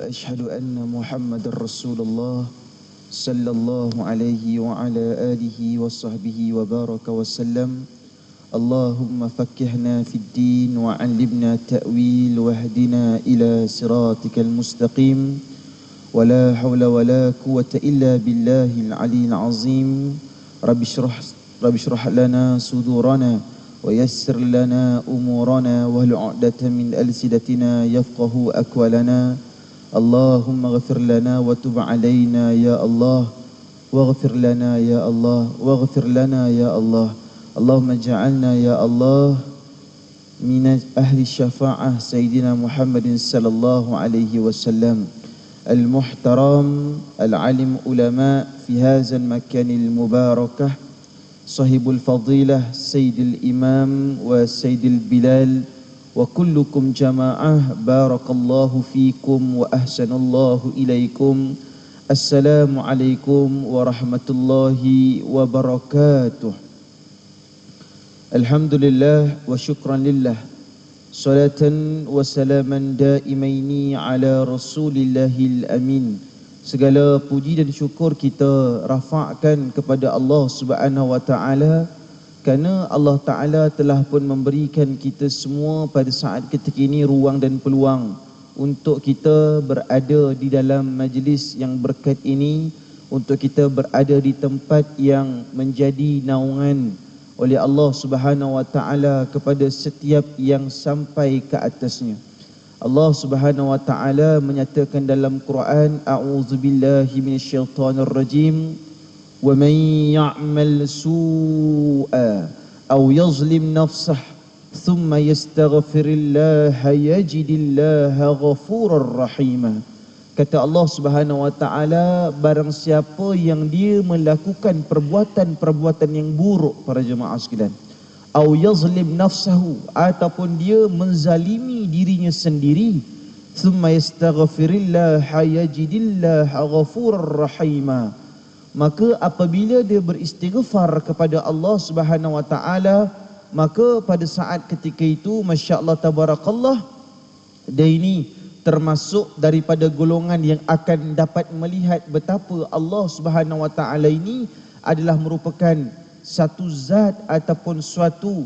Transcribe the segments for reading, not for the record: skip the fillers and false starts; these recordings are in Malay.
وأشهد أن محمد رسول الله صلى الله عليه وعلى آله وصحبه وبارك وسلم. اللهم فكهنا في الدين وعلمنا التأويل واهدنا إلى صراطك المستقيم. ولا حول ولا قوة إلا بالله العلي العظيم. رب اشرح لنا صدورنا ويسر لنا أمورنا واهل عقدة من ألسنتنا يفقه أقوالنا. اللهم اغفر لنا وتب علينا يا الله، واغفر لنا يا الله، واغفر لنا يا الله. اللهم اجعلنا يا الله من أهل الشفاعة سيدنا محمد صلى الله عليه وسلم المحترم العلم علماء في هذا المكان المبارك، صاحب الفضيلة سيد الإمام وسيد البلال وكلكم جماعة. بارك الله فيكم وأحسن الله إليكم. السلام عليكم ورحمة الله وبركاته. الحمد لله وشكرا لله، صلاة وسلاما دائمين على رسول الله الأمين. Segala puji dan syukur kita rafa'kan kepada Allah Subhanahu wa taala, kerana Allah Taala telah pun memberikan kita semua pada saat ketika ini ruang dan peluang untuk kita berada di dalam majlis yang berkat ini, untuk kita berada di tempat yang menjadi naungan oleh Allah Subhanahu wa taala kepada setiap yang sampai ke atasnya. Allah Subhanahu wa taala menyatakan dalam Quran, a'udzubillahi minasyaitonir rajim, wa man ya'mal su'a aw yazlim nafsah thumma yastaghfirillaha yajidillaha ghafurar rahima. Kata Allah Subhanahu wa taala, barang siapa yang dia melakukan perbuatan-perbuatan yang buruk, para jemaah sekalian, au yazlim nafsahu, ataupun dia menzalimi dirinya sendiri, thumma yastaghfirillaha yajidillaha ghafurar rahima, maka apabila dia beristighfar kepada Allah Subhanahu wa taala, maka pada saat ketika itu, masya-Allah tabarakallah, dia ini termasuk daripada golongan yang akan dapat melihat betapa Allah Subhanahu wa taala ini adalah merupakan satu zat ataupun suatu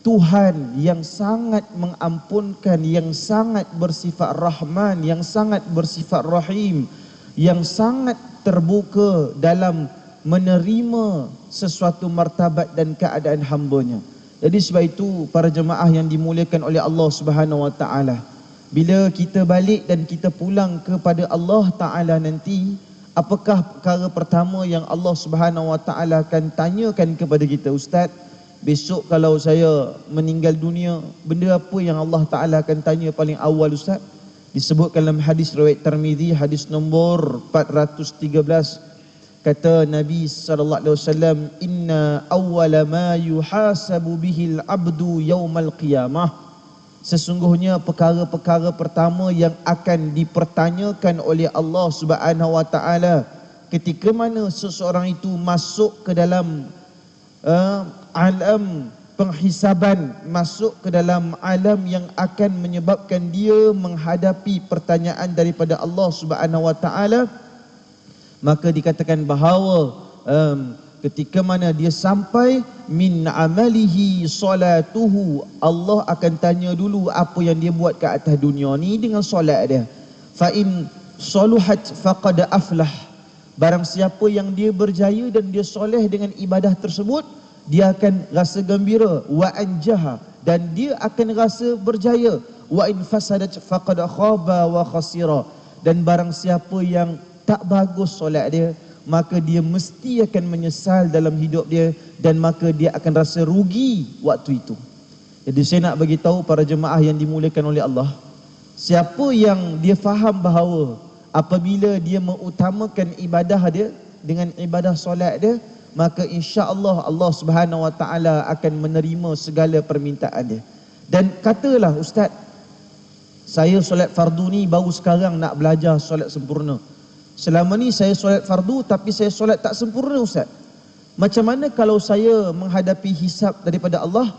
Tuhan yang sangat mengampunkan, yang sangat bersifat Rahman, yang sangat bersifat Rahim, yang sangat terbuka dalam menerima sesuatu martabat dan keadaan hambanya. Jadi sebab itu, para jemaah yang dimuliakan oleh Allah Subhanahu wa taala, bila kita balik dan kita pulang kepada Allah Ta'ala nanti, apakah perkara pertama yang Allah Subhanahu Wa Ta'ala akan tanyakan kepada kita? Ustaz, besok kalau saya meninggal dunia, benda apa yang Allah Ta'ala akan tanya paling awal, Ustaz? Disebutkan dalam hadis riwayat Tirmizi, hadis nombor 413, kata Nabi SAW, inna awwala ma yuhasabu bihil abdu yawmal qiyamah, sesungguhnya perkara-perkara pertama yang akan dipertanyakan oleh Allah Subhanahu wa taala ketika mana seseorang itu masuk ke dalam alam penghisaban, masuk ke dalam alam yang akan menyebabkan dia menghadapi pertanyaan daripada Allah Subhanahu wa taala, maka dikatakan bahawa ketika mana dia sampai min amalihi salatuhu, Allah akan tanya dulu apa yang dia buat ke atas dunia ni dengan solat dia. Fa in saluhat faqad aflah, barang siapa yang dia berjaya dan dia soleh dengan ibadah tersebut, dia akan rasa gembira. Wa anjaha, dan dia akan rasa berjaya. Wa in fasadat faqad khaba wa khasira, dan barang siapa yang tak bagus solat dia, maka dia mesti akan menyesal dalam hidup dia, dan maka dia akan rasa rugi waktu itu. Jadi saya nak bagi tahu para jemaah yang dimuliakan oleh Allah, siapa yang dia faham bahawa apabila dia mengutamakan ibadah dia dengan ibadah solat dia, maka insya-Allah Allah Subhanahu wa taala akan menerima segala permintaan dia. Dan katalah, Ustaz, saya solat fardu ni baru sekarang nak belajar solat sempurna. Selama ni saya solat fardu tapi saya solat tak sempurna, Ustaz. Macam mana kalau saya menghadapi hisab daripada Allah?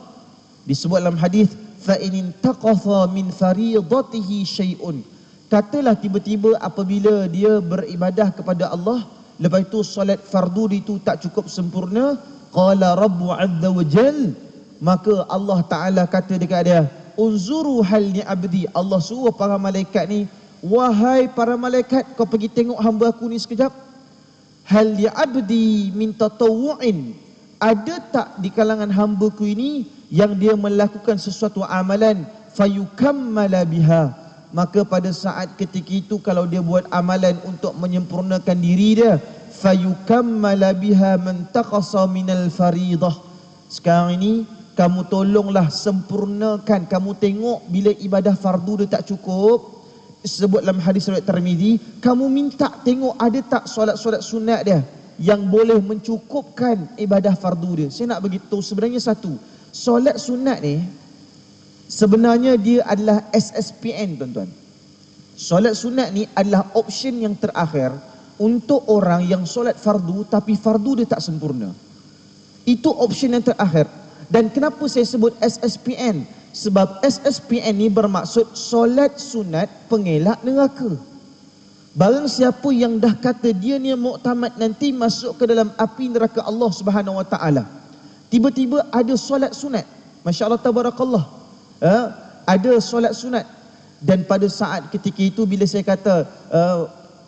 Disebut dalam hadis, fa in taqatha min fariidatihi syai'un, Katalah tiba-tiba apabila dia beribadah kepada Allah, lepas itu solat fardu itu tak cukup sempurna, qala rabbu azza wa jal, maka Allah Ta'ala kata dekat dia, unzuru hal ni abdi, Allah suruh para malaikat ni, wahai para malaikat, kau pergi tengok hamba aku ni sekejap. Hal li abdi min tatawu'in, ada tak di kalangan hamba-ku ini yang dia melakukan sesuatu amalan, fayukammala biha, maka pada saat ketika itu kalau dia buat amalan untuk menyempurnakan diri dia, fayukammala biha man taqasa minal faridah, sekarang ini kamu tolonglah sempurnakan, kamu tengok bila ibadah fardu dia tak cukup, sebut dalam hadis riwayat Tirmizi, kamu minta tengok ada tak solat-solat sunat dia yang boleh mencukupkan ibadah fardu dia. Saya nak beritahu sebenarnya satu, solat sunat ni sebenarnya dia adalah SSPN tuan-tuan. Solat sunat ni adalah option yang terakhir untuk orang yang solat fardu tapi fardu dia tak sempurna. Itu option yang terakhir. Dan kenapa saya sebut SSPN? Sebab SSPN ni bermaksud solat sunat pengelak neraka. Barang siapa yang dah kata dia ni muktamad nanti masuk ke dalam api neraka Allah Subhanahu Wa Taala, tiba-tiba ada solat sunat, masya-Allah tabarakallah, ada solat sunat, dan pada saat ketika itu bila saya kata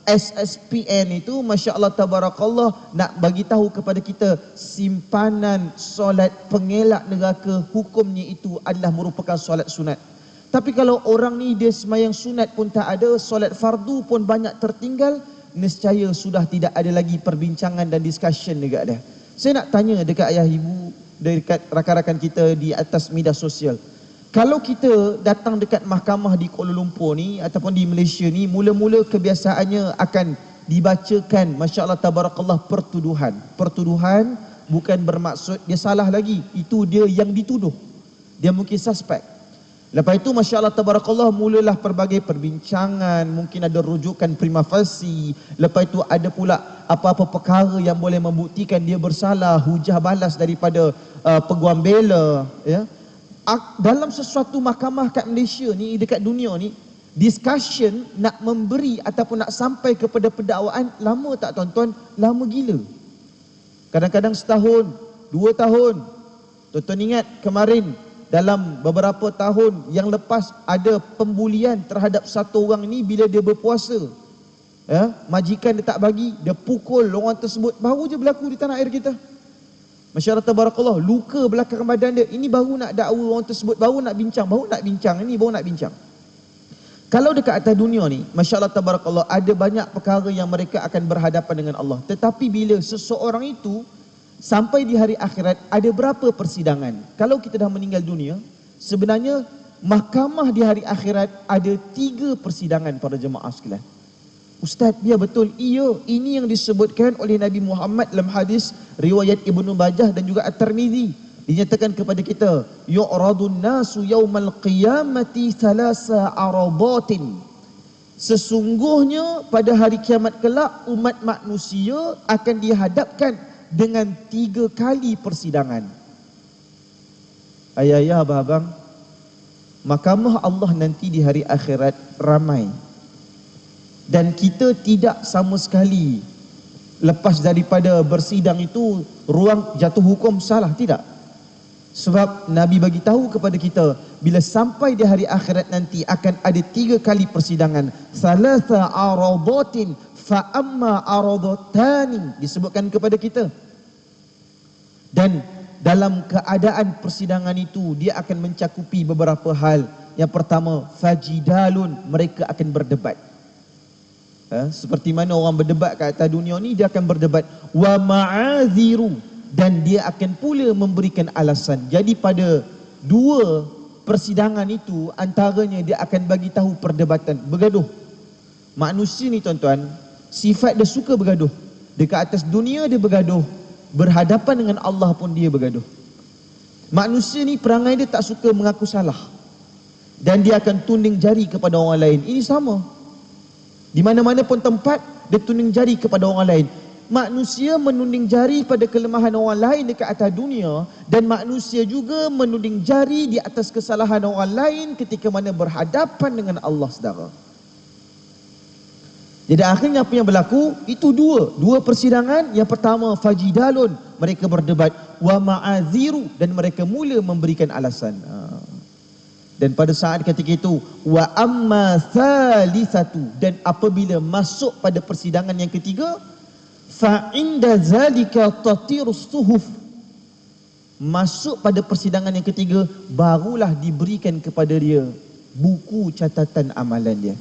SSPN itu, masya Allah tabarakallah, nak bagi tahu kepada kita simpanan solat pengelak neraka, hukumnya itu adalah merupakan solat sunat. Tapi kalau orang ni dia semayang sunat pun tak ada, solat fardu pun banyak tertinggal, nescaya sudah tidak ada lagi perbincangan dan discussion dekat dia. Saya nak tanya dekat ayah ibu, dekat rakan-rakan kita di atas media sosial, kalau kita datang dekat mahkamah di Kuala Lumpur ni ataupun di Malaysia ni, mula-mula kebiasaannya akan dibacakan, masya Allah tabarakallah, pertuduhan. Pertuduhan bukan bermaksud dia salah lagi, itu dia yang dituduh, dia mungkin suspek. Lepas itu masya Allah tabarakallah, mulalah pelbagai perbincangan, mungkin ada rujukan prima facie, lepas itu ada pula apa-apa perkara yang boleh membuktikan dia bersalah, hujah balas daripada peguam bela, ya. Dalam sesuatu mahkamah kat Malaysia ni, dekat dunia ni, discussion nak memberi ataupun nak sampai kepada pendakwaan lama tak tuan-tuan? Lama gila. Kadang-kadang setahun, 2 tahun. Tuan-tuan ingat kemarin dalam beberapa tahun yang lepas ada pembulian terhadap satu orang ni bila dia berpuasa. Ya, majikan dia tak bagi, dia pukul orang tersebut. Baru je berlaku di tanah air kita. Masya Allah tabarakallah, luka belakang badan dia. Ini baru nak dakwa orang tersebut, baru nak bincang, ini baru nak bincang. Kalau dekat atas dunia ni, masya Allah tabarakallah, ada banyak perkara yang mereka akan berhadapan dengan Allah. Tetapi bila seseorang itu sampai di hari akhirat, ada berapa persidangan? Kalau kita dah meninggal dunia, sebenarnya mahkamah di hari akhirat ada 3 persidangan para jemaah sekalian. Ustaz, ya betul, iya, ini yang disebutkan oleh Nabi Muhammad dalam hadis riwayat Ibnu Majah dan juga At-Tirmizi. Dinyatakan kepada kita, yu'radun nasu yaumal qiyamati thalasa arabatin. Sesungguhnya pada hari kiamat kelak, umat manusia akan dihadapkan dengan 3 kali persidangan. Ayah-ayah, abang-abang, mahkamah Allah nanti di hari akhirat ramai. Dan kita tidak sama sekali lepas daripada bersidang itu ruang jatuh hukum salah, tidak. Sebab Nabi bagi tahu kepada kita, bila sampai di hari akhirat nanti akan ada 3 kali persidangan. Salasa aradatin fa amma aradatani, disebutkan kepada kita. Dan dalam keadaan persidangan itu dia akan mencakupi beberapa hal. Yang pertama, fajidalun, mereka akan berdebat. Seperti mana orang berdebat kat atas dunia ni, dia akan berdebat. Wa ma'aziru, dan dia akan pula memberikan alasan. Jadi pada 2 persidangan itu, antaranya dia akan bagi tahu perdebatan, bergaduh. Manusia ni tuan-tuan, sifat dia suka bergaduh. Dekat atas dunia dia bergaduh, berhadapan dengan Allah pun dia bergaduh. Manusia ni perangai dia tak suka mengaku salah, dan dia akan tunding jari kepada orang lain. Ini sama. Di mana-mana pun tempat, dia tunding jari kepada orang lain. Manusia menunding jari pada kelemahan orang lain dekat atas dunia, dan manusia juga menunding jari di atas kesalahan orang lain ketika mana berhadapan dengan Allah, saudara. Jadi akhirnya apa yang berlaku? Itu dua persidangan. Yang pertama fajidalun, mereka berdebat, wa ma'aziru, dan mereka mula memberikan alasan. Dan pada saat ketika itu, wa amma thalithatu, dan apabila masuk pada persidangan yang ketiga, fa inda zalika tatirus suhuf, masuk pada persidangan yang ketiga, barulah diberikan kepada dia buku catatan amalan dia.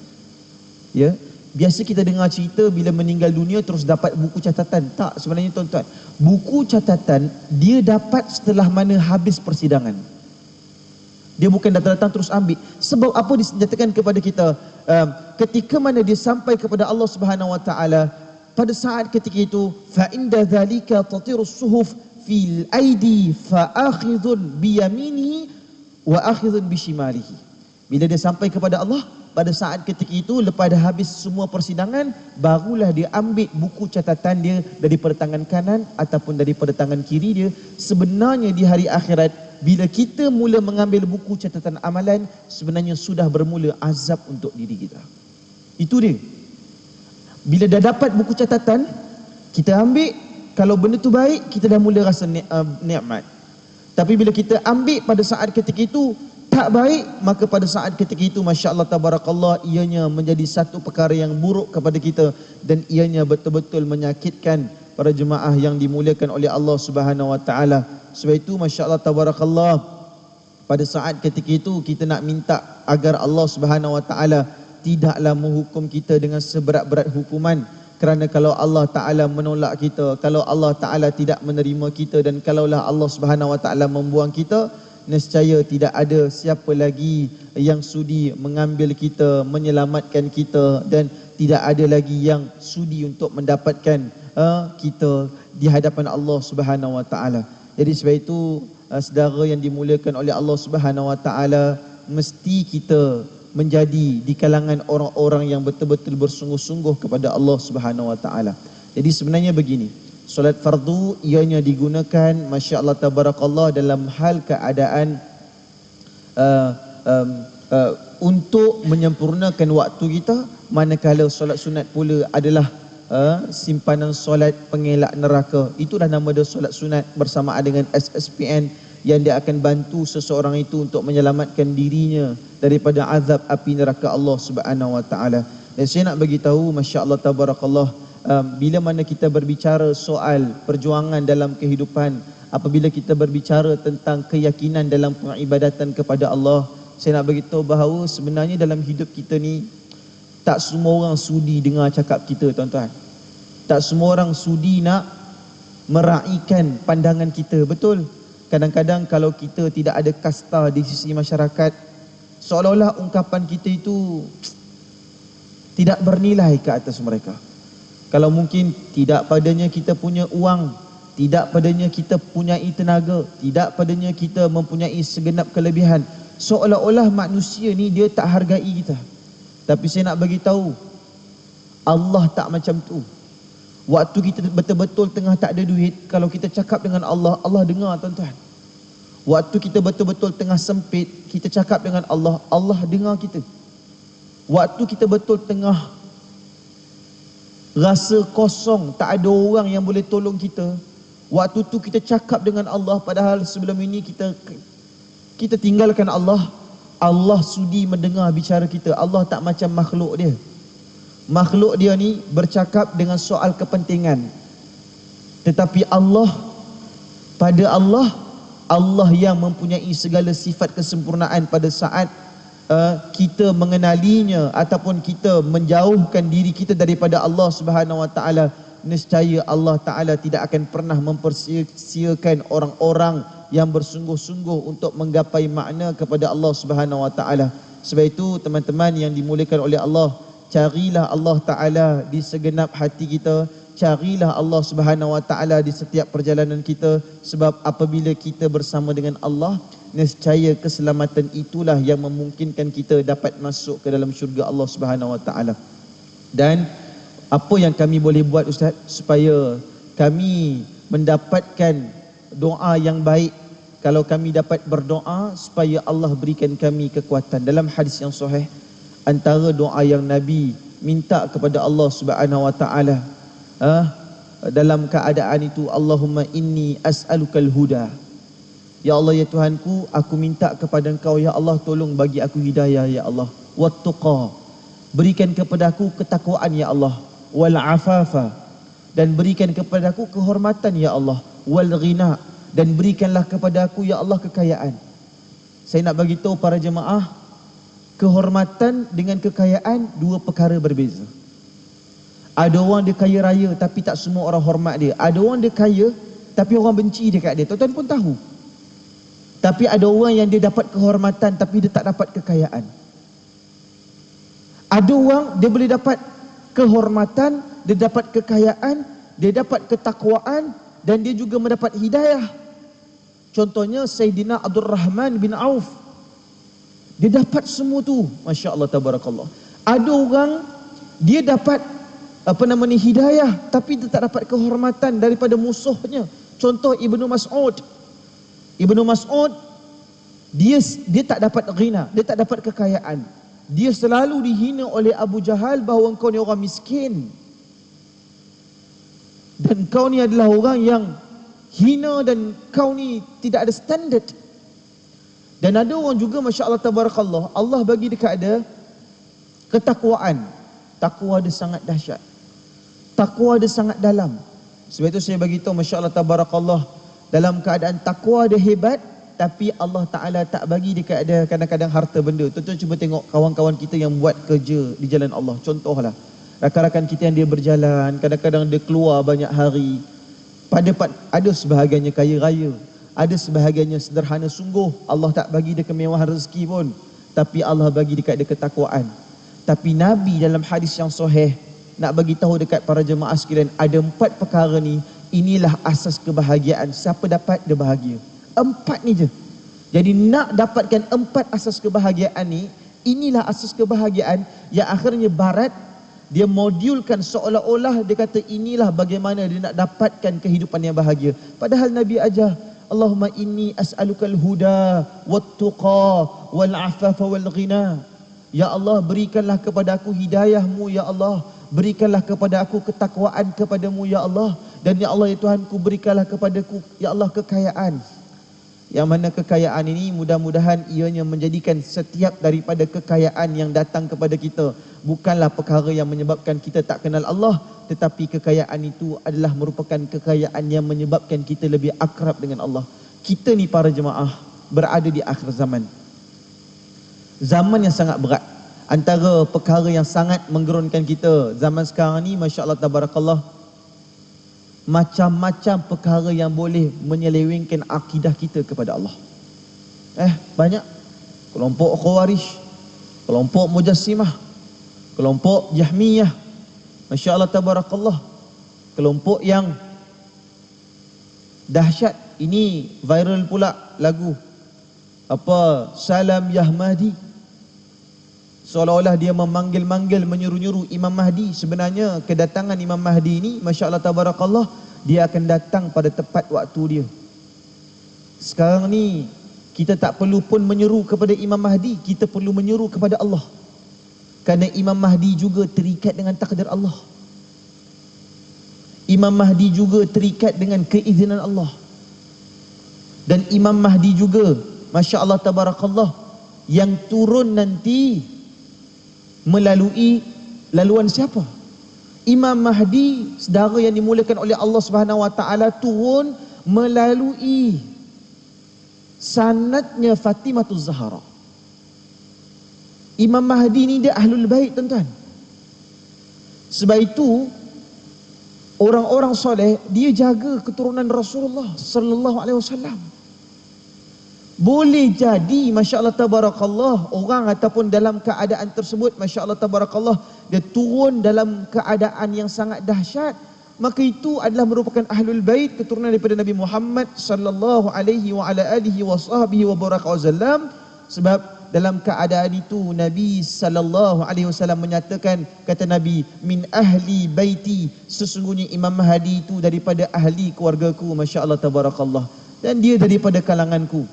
Ya, biasa kita dengar cerita bila meninggal dunia terus dapat buku catatan. Tak, sebenarnya tuan-tuan, buku catatan dia dapat setelah mana habis persidangan. Dia bukan datang-datang terus ambil. Sebab apa disenjatakan kepada kita? Ketika mana dia sampai kepada Allah Subhanahu Wa Taala, pada saat ketika itu, fa inda zalika tatirus suhuf fil aidi fa akhidhun bi yaminihi wa akhidhun bi shimalihi. Bila dia sampai kepada Allah, pada saat ketika itu, lepas dah habis semua persidangan, barulah dia ambil buku catatan dia daripada tangan kanan ataupun daripada tangan kiri dia. Sebenarnya di hari akhirat, bila kita mula mengambil buku catatan amalan, sebenarnya sudah bermula azab untuk diri kita. Itu dia. Bila dah dapat buku catatan, kita ambil, kalau benda tu baik, kita dah mula rasa nikmat. Tapi bila kita ambil pada saat ketika itu tak baik, maka pada saat ketika itu, Masya Allah Tabarakallah, ianya menjadi satu perkara yang buruk kepada kita, dan ianya betul-betul menyakitkan para jemaah yang dimuliakan oleh Allah Subhanahu Wa Taala. Sebab itu Masya Allah Tabarakallah, pada saat ketika itu kita nak minta agar Allah Subhanahu Wa Taala tidaklah menghukum kita dengan seberat-berat hukuman. Kerana kalau Allah Ta'ala menolak kita, kalau Allah Ta'ala tidak menerima kita, dan kalaulah Allah Subhanahu Wa Taala membuang kita, nescaya tidak ada siapa lagi yang sudi mengambil kita, menyelamatkan kita, dan tidak ada lagi yang sudi untuk mendapatkan kita di hadapan Allah Subhanahu Wa Taala. Jadi sebab itu saudara yang dimuliakan oleh Allah Subhanahu Wa Taala, mesti kita menjadi di kalangan orang-orang yang betul-betul bersungguh-sungguh kepada Allah Subhanahu Wa Taala. Jadi sebenarnya begini, solat fardu ianya digunakan, Masya Allah Tabarakallah, dalam hal keadaan untuk menyempurnakan waktu kita. Manakala solat sunat pula adalah simpanan solat pengelak neraka. Itulah nama dia, solat sunat, bersamaan dengan SSPN, yang dia akan bantu seseorang itu untuk menyelamatkan dirinya daripada azab api neraka Allah Subhanahu Wa Taala. Dan saya nak bagi tahu, Masya Allah Tabarakallah, bila mana kita berbicara soal perjuangan dalam kehidupan, apabila kita berbicara tentang keyakinan dalam pengibadatan kepada Allah, saya nak beritahu bahawa sebenarnya dalam hidup kita ni, tak semua orang sudi dengar cakap kita, tuan-tuan. Tak semua orang sudi nak meraihkan pandangan kita. Betul, kadang-kadang kalau kita tidak ada kasta di sisi masyarakat, seolah-olah ungkapan kita itu tidak bernilai ke atas mereka. Kalau mungkin tidak padanya kita punya uang, tidak padanya kita punyai tenaga, tidak padanya kita mempunyai segenap kelebihan, seolah-olah manusia ni dia tak hargai kita. Tapi saya nak bagi tahu, Allah tak macam tu. Waktu kita betul-betul tengah tak ada duit, kalau kita cakap dengan Allah, Allah dengar, tuan-tuan. Waktu kita betul-betul tengah sempit, kita cakap dengan Allah, Allah dengar kita. Waktu kita betul tengah rasa kosong, tak ada orang yang boleh tolong kita, waktu tu kita cakap dengan Allah, padahal sebelum ini kita tinggalkan Allah. Allah sudi mendengar bicara kita. Allah tak macam makhluk dia. Makhluk dia ni bercakap dengan soal kepentingan, tetapi Allah, pada Allah, Allah yang mempunyai segala sifat kesempurnaan. Pada saat kita mengenalinya ataupun kita menjauhkan diri kita daripada Allah Subhanahu Wa Taala, nescaya Allah Taala tidak akan pernah mempersia-siakan orang-orang yang bersungguh-sungguh untuk menggapai makna kepada Allah Subhanahu Wa Taala. Sebab itu teman-teman yang dimuliakan oleh Allah, carilah Allah Taala di segenap hati kita, carilah Allah Subhanahu Wa Taala di setiap perjalanan kita, sebab apabila kita bersama dengan Allah, nescaya keselamatan itulah yang memungkinkan kita dapat masuk ke dalam syurga Allah Subhanahu Wa Taala. Dan apa yang kami boleh buat, Ustaz, supaya kami mendapatkan doa yang baik? Kalau kami dapat berdoa supaya Allah berikan kami kekuatan. Dalam hadis yang sahih, antara doa yang Nabi minta kepada Allah Subhanahu wa taala, dalam keadaan itu, Allahumma inni as'alukal huda. Ya Allah, ya Tuhanku, aku minta kepada Engkau, ya Allah, tolong bagi aku hidayah, ya Allah. Wattuqa, berikan kepada aku ketakwaan, ya Allah. Wal afafa, dan berikan kepada aku kehormatan, ya Allah. Wal ghina, dan berikanlah kepada aku, ya Allah, kekayaan. Saya nak bagi tahu para jemaah, kehormatan dengan kekayaan dua perkara berbeza. Ada orang dia kaya raya tapi tak semua orang hormat dia. Ada orang dia kaya tapi orang benci dekat dia. Tuan-tuan pun tahu. Tapi ada orang yang dia dapat kehormatan tapi dia tak dapat kekayaan. Ada orang dia boleh dapat kehormatan, dia dapat kekayaan, dia dapat ketakwaan, dan dia juga mendapat hidayah. Contohnya Sayyidina Abdul Rahman bin Auf. Dia dapat semua tu. Masya Allah, tabarakallah. Ada orang dia dapat hidayah tapi dia tak dapat kehormatan daripada musuhnya. Contoh Ibnu Mas'ud. Ibnu Mas'ud dia tak dapat ghina, dia tak dapat kekayaan. Dia selalu dihina oleh Abu Jahal bahawa engkau ni orang miskin. Dan kau ni adalah orang yang hina dan kau ni tidak ada standard. Dan ada orang juga, Masya Allah, tabarakallah, Allah bagi dekat ada ketakwaan. Takwa dia sangat dahsyat. Takwa dia sangat dalam. Sebab itu saya bagi tahu, Masya Allah, tabarakallah, dalam keadaan takwa dia hebat, tapi Allah Ta'ala tak bagi dekat ada kadang-kadang harta benda. Tuan-tuan cuba tengok kawan-kawan kita yang buat kerja di jalan Allah. Contohlah, rakan-rakan kita yang dia berjalan, kadang-kadang dia keluar banyak hari. Ada sebahagiannya kaya raya, ada sebahagiannya sederhana sungguh. Allah tak bagi dia kemewahan rezeki pun, tapi Allah bagi dekat dia ketakwaan. Tapi Nabi dalam hadis yang sahih nak bagi tahu dekat para jemaah sekalian, ada 4 perkara ni, inilah asas kebahagiaan. Siapa dapat, dia bahagia. 4 ni je. Jadi nak dapatkan 4 asas kebahagiaan ni, inilah asas kebahagiaan yang akhirnya Barat dia modulkan seolah-olah dia kata inilah bagaimana dia nak dapatkan kehidupan yang bahagia. Padahal Nabi ajar, Allahumma inni as'alukal huda wattuqa wal afafa wal ghina. Ya Allah, berikanlah kepada aku hidayahmu, ya Allah. Berikanlah kepada aku ketakwaan kepadamu, ya Allah. Dan ya Allah, ya Tuhanku, berikanlah kepadaku, ya Allah, kekayaan. Yang mana kekayaan ini mudah-mudahan ianya menjadikan setiap daripada kekayaan yang datang kepada kita bukanlah perkara yang menyebabkan kita tak kenal Allah, tetapi kekayaan itu adalah merupakan kekayaan yang menyebabkan kita lebih akrab dengan Allah. Kita ni para jemaah berada di akhir zaman. Zaman yang sangat berat. Antara perkara yang sangat menggerunkan kita zaman sekarang ni, Masya Allah, tabarakallah, macam-macam perkara yang boleh menyelewengkan akidah kita kepada Allah. Banyak. Kelompok Khawarij, kelompok Mujassimah, kelompok Jahmiyah, Masya Allah, tabarakallah, kelompok yang dahsyat. Ini viral pula lagu Salam Yahmadi. Seolah-olah dia memanggil-manggil, menyuruh-nyuruh Imam Mahdi. Sebenarnya kedatangan Imam Mahdi ini, Masya Allah, tabarakallah, dia akan datang pada tepat waktu dia. Sekarang ni kita tak perlu pun menyeru kepada Imam Mahdi, kita perlu menyeru kepada Allah. Kerana Imam Mahdi juga terikat dengan takdir Allah. Imam Mahdi juga terikat dengan keizinan Allah. Dan Imam Mahdi juga, Masya Allah, tabarakallah, yang turun nanti melalui laluan siapa? Imam Mahdi, saudara yang dimulakan oleh Allah Subhanahu wa taala, turun melalui sanadnya Fatimah Zahra. Imam Mahdi ni dia ahlul bait, tuan-tuan. Sebab itu orang-orang soleh dia jaga keturunan Rasulullah sallallahu alaihi wasallam. Boleh jadi, Masya Allah, tabarakallah, orang ataupun dalam keadaan tersebut, Masya Allah, tabarakallah, dia turun dalam keadaan yang sangat dahsyat, maka itu adalah merupakan ahlul bait, keturunan daripada Nabi Muhammad sallallahu alaihi wa ala alihi wa sahbihi wa baraka wasallam. Sebab dalam keadaan itu Nabi sallallahu alaihi wasallam menyatakan, kata Nabi, min ahli baiti, sesungguhnya Imam Mahdi itu daripada ahli keluargaku, Masya Allah, tabarakallah, dan dia daripada kalanganku.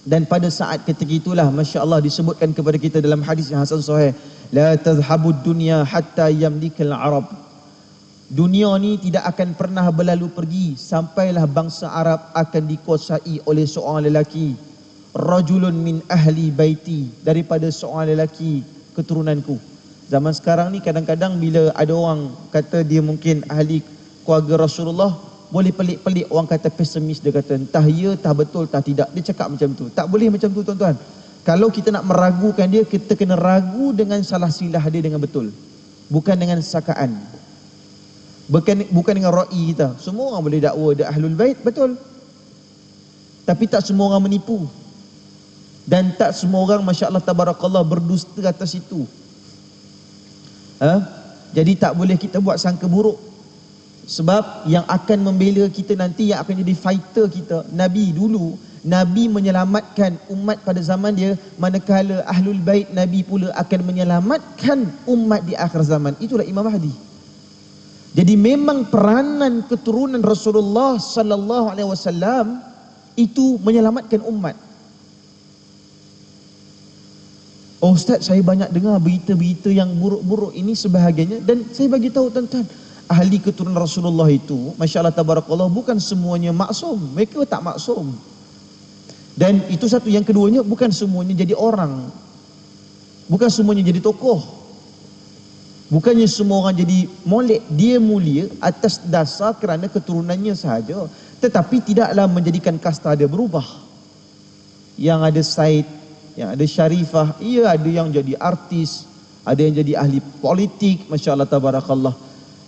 Dan pada saat ketika itulah Masya Allah disebutkan kepada kita dalam hadis yang hasan sahih, la tadhhabud dunya hatta yamlikal Arab. Dunia ni tidak akan pernah berlalu pergi sampailah bangsa Arab akan dikuasai oleh seorang lelaki, rajulun min ahli baiti, daripada seorang lelaki keturunanku. Zaman sekarang ni kadang-kadang bila ada orang kata dia mungkin ahli keluarga Rasulullah, boleh pelik-pelik orang kata pesimis, dia kata entah ya, entah betul, entah tidak. Dia cakap macam tu. Tak boleh macam tu tuan-tuan. Kalau kita nak meragukan dia, kita kena ragu dengan salah silah dia dengan betul. Bukan dengan sakaan. Bukan dengan ra'i kita. Semua orang boleh dakwa dia ahlul bait, betul. Tapi tak semua orang menipu. Dan tak semua orang masya-Allah tabarakallah berdusta atas itu. Jadi tak boleh kita buat sangka buruk. Sebab yang akan membela kita nanti, yang akan jadi fighter kita, Nabi dulu. Nabi menyelamatkan umat pada zaman dia, manakala ahlul bait Nabi pula akan menyelamatkan umat di akhir zaman. Itulah Imam Mahdi. Jadi memang peranan keturunan Rasulullah sallallahu alaihi wasallam itu menyelamatkan umat. Oh Ustaz, saya banyak dengar berita-berita yang buruk-buruk ini sebahagiannya, dan saya bagi tahu tuan-tuan, ahli keturunan Rasulullah itu, masya-Allah tabarakallah, bukan semuanya maksum. Mereka tak maksum. Dan itu satu. Yang keduanya, bukan semuanya jadi orang. Bukan semuanya jadi tokoh. Bukannya semua orang jadi molek. Dia mulia atas dasar kerana keturunannya sahaja. Tetapi tidaklah menjadikan kasta dia berubah. Yang ada Said, yang ada Syarifah, ia ada yang jadi artis, ada yang jadi ahli politik, masya-Allah tabarakallah.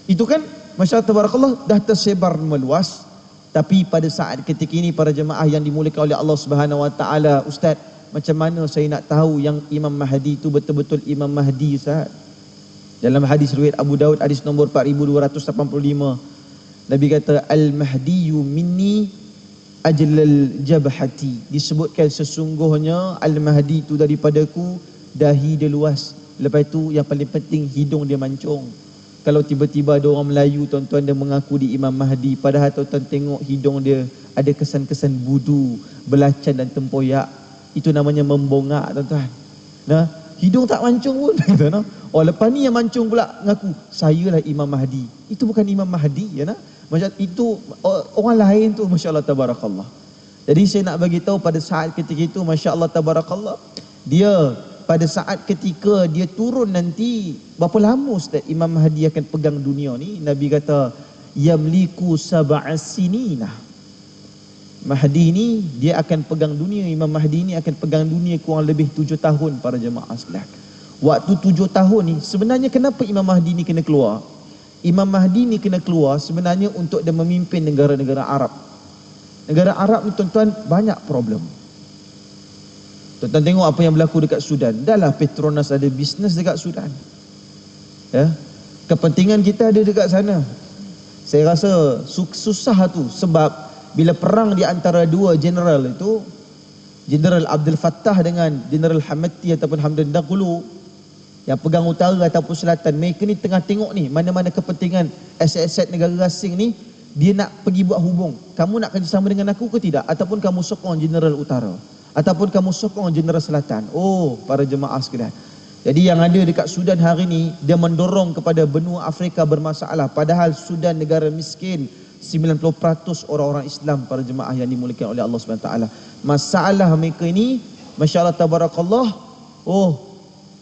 Itu kan masya-Allah tabarakallah dah tersebar meluas. Tapi pada saat ketika ini para jemaah yang dimuliakan oleh Allah Subhanahu wa taala, Ustaz, macam mana saya nak tahu yang Imam Mahdi itu betul-betul Imam Mahdi, Ustaz? Dalam hadis riwayat Abu Daud, hadis nombor 4285, Nabi kata al-Mahdiyu minni ajlal jabhati. Disebutkan sesungguhnya al-Mahdi itu daripadaku, dahi dia luas. Lepas itu yang paling penting, hidung dia mancung. Kalau tiba-tiba ada orang Melayu tuan-tuan, dia mengaku di Imam Mahdi, padahal tuan-tuan tengok hidung dia ada kesan-kesan budu, belacan dan tempoyak, itu namanya membongak tuan-tuan. Nah, hidung tak mancung pun. Oh, lepas ni yang mancung pula mengaku, sayalah Imam Mahdi. Itu bukan Imam Mahdi, ya nak? Macam itu orang lain tu, masya-Allah tabarakallah. Jadi saya nak bagi tahu pada saat ketika itu, masya-Allah tabarakallah, dia pada saat ketika dia turun nanti, berapa lama Ustaz Imam Mahdi akan pegang dunia ni? Nabi kata yamliku sab'as sinina. Mahdi ni dia akan pegang dunia. Imam Mahdi ni akan pegang dunia kurang lebih 7 tahun para jemaah sekalian. Waktu 7 tahun ni sebenarnya kenapa Imam Mahdi ni kena keluar? Imam Mahdi ni kena keluar sebenarnya untuk dia memimpin negara-negara Arab. Negara Arab ni tuan-tuan banyak problem. Tuan-tuan tengok apa yang berlaku dekat Sudan. Dahlah Petronas ada bisnes dekat Sudan. Ya. Kepentingan kita ada dekat sana. Saya rasa susah tu, sebab bila perang di antara dua general itu, General Abdul Fattah dengan General Hamati ataupun Hamdan Daqulu, yang pegang utara ataupun selatan, mereka ni tengah tengok ni mana-mana kepentingan aset-aset negara asing ni, dia nak pergi buat hubung. Kamu nak kerjasama dengan aku ke tidak? Ataupun kamu sokong General Utara? Ataupun kamu sokong General Selatan? Oh, para jemaah sekalian. Jadi yang ada dekat Sudan hari ni, dia mendorong kepada benua Afrika bermasalah. Padahal Sudan negara miskin, 90% orang-orang Islam, para jemaah yang dimuliakan oleh Allah SWT. Masalah mereka ini, masya-Allah tabarakallah,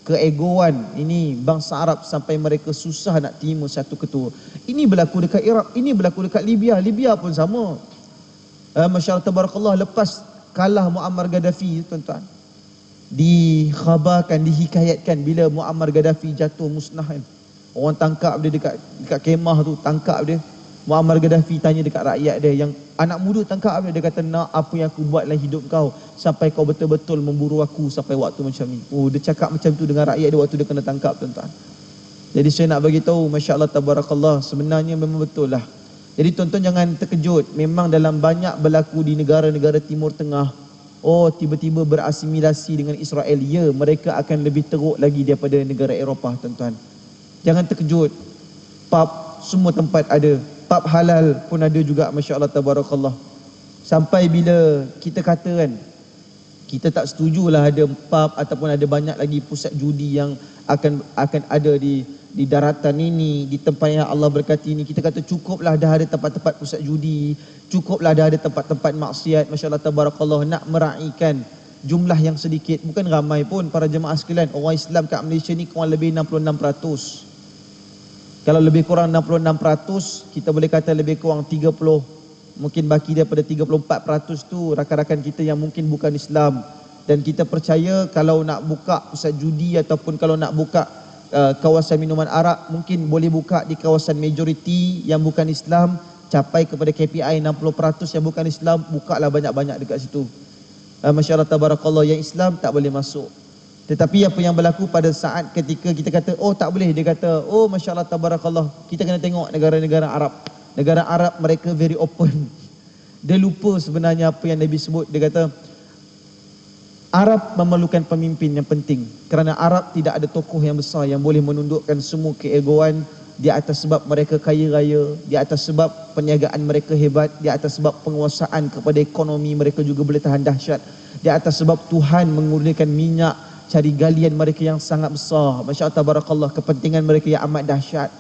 keegoan ini bangsa Arab sampai mereka susah nak terima satu ketua. Ini berlaku dekat Iraq, ini berlaku dekat Libya. Libya pun sama. Masya-Allah tabarakallah, lepas kalah Muammar Gaddafi tuan-tuan, dikhabarkan, dihikayatkan bila Muammar Gaddafi jatuh musnah kan. Orang tangkap dia dekat kemah tu, tangkap dia. Muammar Gaddafi tanya dekat rakyat dia, yang anak muda tangkap dia, dia kata, nak apa yang aku buat dalam hidup kau sampai kau betul-betul memburu aku sampai waktu macam ni. Oh, dia cakap macam tu dengan rakyat dia waktu dia kena tangkap tuan-tuan. Jadi saya nak bagi tahu, masya-Allah tabarakallah, sebenarnya memang betul lah. Jadi tuan-tuan jangan terkejut. Memang dalam banyak berlaku di negara-negara Timur Tengah, tiba-tiba berasimilasi dengan Israel. Ya, mereka akan lebih teruk lagi daripada negara Eropah tuan-tuan. Jangan terkejut. Pub semua tempat ada. Pub halal pun ada juga, masya-Allah tabarakallah. Sampai bila kita kata kan, Kita tak setujulah ada pub ataupun ada banyak lagi pusat judi yang akan ada di daratan ini, di tempat yang Allah berkati ini. Kita kata cukuplah dah ada tempat-tempat pusat judi, cukuplah dah ada tempat-tempat maksiat. Masya-Allah tabarakallah, nak meraihkan jumlah yang sedikit, bukan ramai pun para jemaah sekalian. Orang Islam kat Malaysia ni kurang lebih 66%. Kalau lebih kurang 66%, kita boleh kata lebih kurang 30, mungkin baki daripada 34% tu rakan-rakan kita yang mungkin bukan Islam. Dan kita percaya kalau nak buka pusat judi ataupun kalau nak buka kawasan minuman arak, mungkin boleh buka di kawasan majoriti yang bukan Islam, capai kepada KPI 60% yang bukan Islam, bukalah banyak-banyak dekat situ. Masya-Allah tabarakallah, yang Islam tak boleh masuk. Tetapi apa yang berlaku pada saat ketika kita kata oh tak boleh, dia kata oh masya-Allah tabarakallah, kita kena tengok negara-negara Arab. Negara Arab mereka very open. Dia lupa sebenarnya apa yang Nabi sebut. Dia kata Arab memerlukan pemimpin yang penting, kerana Arab tidak ada tokoh yang besar yang boleh menundukkan semua keegoan di atas sebab mereka kaya raya, di atas sebab perniagaan mereka hebat, di atas sebab penguasaan kepada ekonomi mereka juga boleh tahan dahsyat, di atas sebab Tuhan mengurniakan minyak cari galian mereka yang sangat besar. Masya-Allah tabarakallah, kepentingan mereka yang amat dahsyat.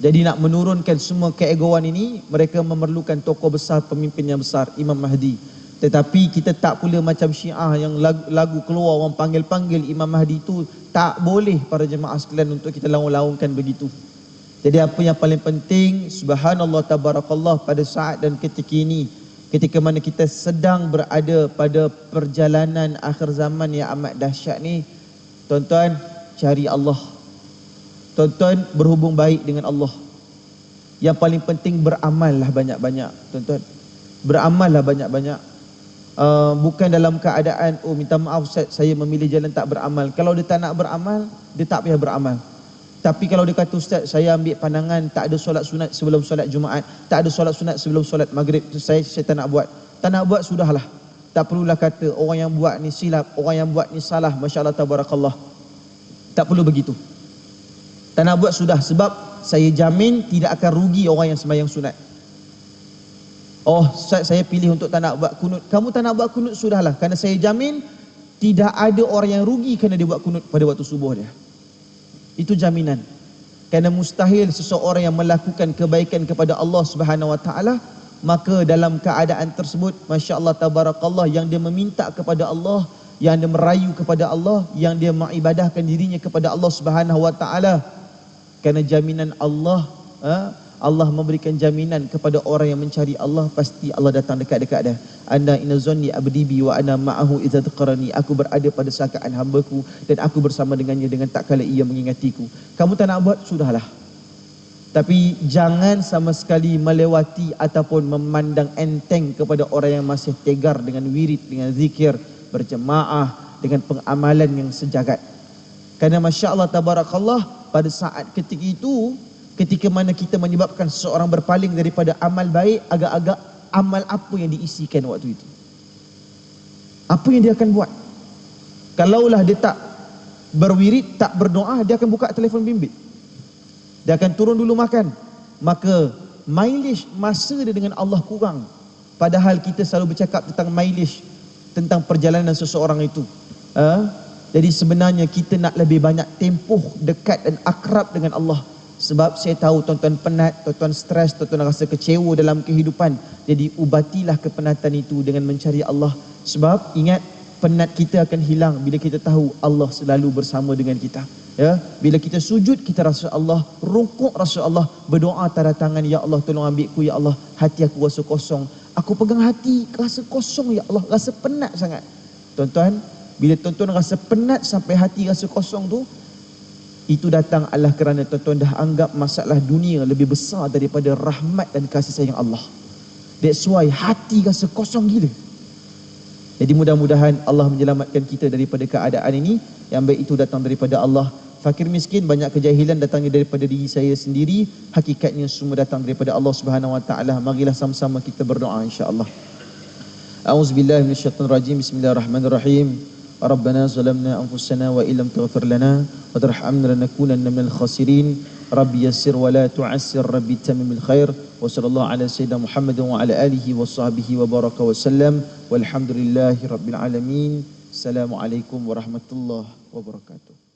Jadi nak menurunkan semua keegoan ini, mereka memerlukan tokoh besar, pemimpin yang besar, Imam Mahdi. Tetapi kita tak pula macam Syiah yang lagu keluar orang panggil-panggil Imam Mahdi itu. Tak boleh para jemaah sekalian untuk kita laung-laungkan begitu. Jadi apa yang paling penting, subhanallah tabarakallah, pada saat dan ketika ini, ketika mana kita sedang berada pada perjalanan akhir zaman yang amat dahsyat ni, tuan-tuan cari Allah. Tuan-tuan berhubung baik dengan Allah. Yang paling penting beramallah banyak-banyak, tuan-tuan. Beramallah banyak-banyak. Bukan dalam keadaan oh minta maaf Ustaz, saya memilih jalan tak beramal. Kalau dia tak nak beramal, dia tak payah beramal. Tapi kalau dia kata Ustaz, saya ambil pandangan tak ada solat sunat sebelum solat Jumaat, tak ada solat sunat sebelum solat Maghrib, saya tak nak buat. Tak nak buat, sudahlah. Tak perlulah kata orang yang buat ni silap, orang yang buat ni salah, masya-Allah tabarakallah. Tak perlu begitu. Tak nak buat, sudah. Sebab saya jamin tidak akan rugi orang yang sembahyang sunat. Oh Ustaz, saya pilih untuk tak nak buat kunut. Kamu tak nak buat kunut, sudahlah. Kerana saya jamin tidak ada orang yang rugi kerana dia buat kunut pada waktu subuh dia. Itu jaminan. Kerana mustahil seseorang yang melakukan kebaikan kepada Allah Subhanahu Wa Taala, maka dalam keadaan tersebut, masya-Allah tabarakallah, yang dia meminta kepada Allah, yang dia merayu kepada Allah, yang dia mengibadahkan dirinya kepada Allah Subhanahu Wa Taala. Kerana jaminan Allah, Allah memberikan jaminan kepada orang yang mencari Allah, pasti Allah datang dekat-dekat dia. Ana inna zanni abdi bi wa ana ma'ahu idza dzaqarani. Aku berada pada sangkaan hamba-Ku dan aku bersama dengannya dengan tak kala ia mengingatiku. Kamu tak nak buat, sudahlah. Tapi jangan sama sekali melewati ataupun memandang enteng kepada orang yang masih tegar dengan wirid, dengan zikir, berjemaah, dengan pengamalan yang sejagat. Kerana masya-Allah tabarakallah, pada saat ketika itu, ketika mana kita menyebabkan seseorang berpaling daripada amal baik, agak-agak amal apa yang diisikan waktu itu? Apa yang dia akan buat? Kalaulah dia tak berwirid, tak berdoa, dia akan buka telefon bimbit. Dia akan turun dulu makan. Maka mileage masa dia dengan Allah kurang. Padahal kita selalu bercakap tentang mileage, tentang perjalanan seseorang itu. Jadi sebenarnya kita nak lebih banyak tempoh dekat dan akrab dengan Allah. Sebab saya tahu tuan-tuan penat, tuan-tuan stres, tuan-tuan rasa kecewa dalam kehidupan. Jadi ubatilah kepenatan itu dengan mencari Allah. Sebab ingat, penat kita akan hilang bila kita tahu Allah selalu bersama dengan kita. Ya, bila kita sujud kita rasa Allah, rukuk rasa Allah, berdoa tanda tangan, ya Allah tolong ambilku ya Allah, hati aku rasa kosong. Aku pegang hati rasa kosong ya Allah, rasa penat sangat. Tuan-tuan, bila tuan-tuan rasa penat sampai hati rasa kosong tu, itu datang adalah kerana tuan-tuan dah anggap masalah dunia lebih besar daripada rahmat dan kasih sayang Allah. That's why hati rasa kosong gila. Jadi mudah-mudahan Allah menyelamatkan kita daripada keadaan ini. Yang baik itu datang daripada Allah. Fakir miskin, banyak kejahilan datangnya daripada diri saya sendiri. Hakikatnya semua datang daripada Allah Subhanahu Wa Taala. Marilah sama-sama kita berdoa insya-Allah. A'udzubillahi minasyaitonirrajim. Bismillahirrahmanirrahim. ربنا ظلمنا أنفسنا وإن لم تغفر لنا وترحمنا لنكونن من الخاسرين Rabbi yassir wa la tu'assir, Rabbi tamimil khair. Wa sallallahu ala sayyidina Muhammadin wa ala alihi wa sahbihi wa baraka wa sallam. Walhamdulillahi rabbil alamin. Assalamualaikum warahmatullahi wabarakatuh.